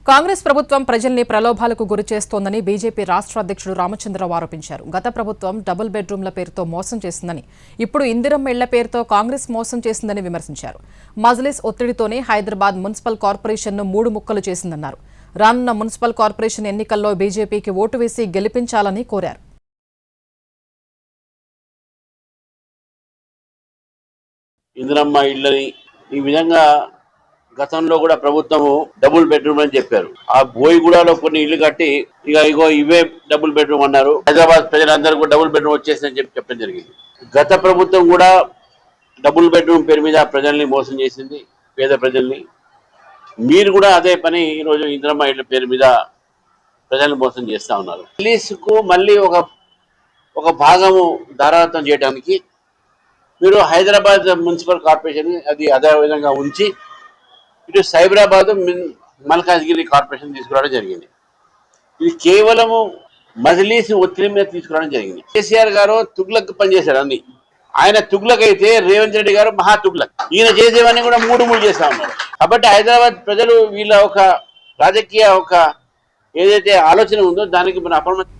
కాంగ్రెస్ ప్రభుత్వం ప్రజల్ని ప్రలోభాలకు గురి చేస్తోందని బీజేపీ రాష్ట్ర అధ్యక్షుడు రామచంద్రరావు ఆరోపించారు. గత ప్రభుత్వం డబుల్ బెడ్రూమ్ల పేరుతో మోసం చేసిందని, ఇప్పుడు ఇందిరమ్మ ఇళ్ల పేరుతో కాంగ్రెస్ మోసం చేసిందని విమర్శించారు. మజ్లిస్ ఒత్తిడితోనే హైదరాబాద్ మున్సిపల్ కార్పొరేషన్ను 3 ముక్కలు చేసిందన్నారు. రానున్న మున్సిపల్ కార్పొరేషన్ ఎన్నికల్లో బీజేపీకి ఓటు వేసి గెలిపించాలని కోరారు. ఇందిరమ్మ ఇళ్ళని ఈ విధంగా గతంలో కూడా ప్రభుత్వము డబుల్ బెడ్రూమ్ అని చెప్పారు. ఆ బోయిగూడలో కొన్ని ఇల్లు కట్టి ఇగో ఇవే డబుల్ బెడ్రూమ్ అన్నారు. హైదరాబాద్ ప్రజలందరూ కూడా డబుల్ బెడ్రూమ్ వచ్చేసిందని చెప్పడం జరిగింది. గత ప్రభుత్వం కూడా డబుల్ బెడ్రూమ్ పేరు మీద ప్రజల్ని మోసం చేసింది, పేద ప్రజల్ని. మీరు కూడా అదే పని ఈరోజు ఇందిరమ్మ ఇళ్ళ పేరు మీద ప్రజల్ని మోసం చేస్తా ఉన్నారు. పోలీసుకు మళ్ళీ ఒక భాగము ధారాదత్తం చేయడానికి మీరు హైదరాబాద్ మున్సిపల్ కార్పొరేషన్ అది అదే విధంగా ఉంచి ఇటు సైబరాబాద్ మల్కాజ్గిరి కార్పొరేషన్ తీసుకురావడం జరిగింది. ఇది కేవలము మజ్లిస్ ఒత్తిడి మీద తీసుకురావడం జరిగింది. కేసీఆర్ గారు తుగ్లక్ పనిచేశారు అన్ని. ఆయన తుగ్లక్ అయితే రేవంత్ రెడ్డి గారు మహా తుగ్లక్. ఈయన చేసేవన్నీ కూడా మూడు చేస్తా ఉన్నారు. కాబట్టి హైదరాబాద్ ప్రజలు వీళ్ళ ఒక రాజకీయ ఏదైతే ఆలోచన ఉందో దానికి మన అప్రమత్తం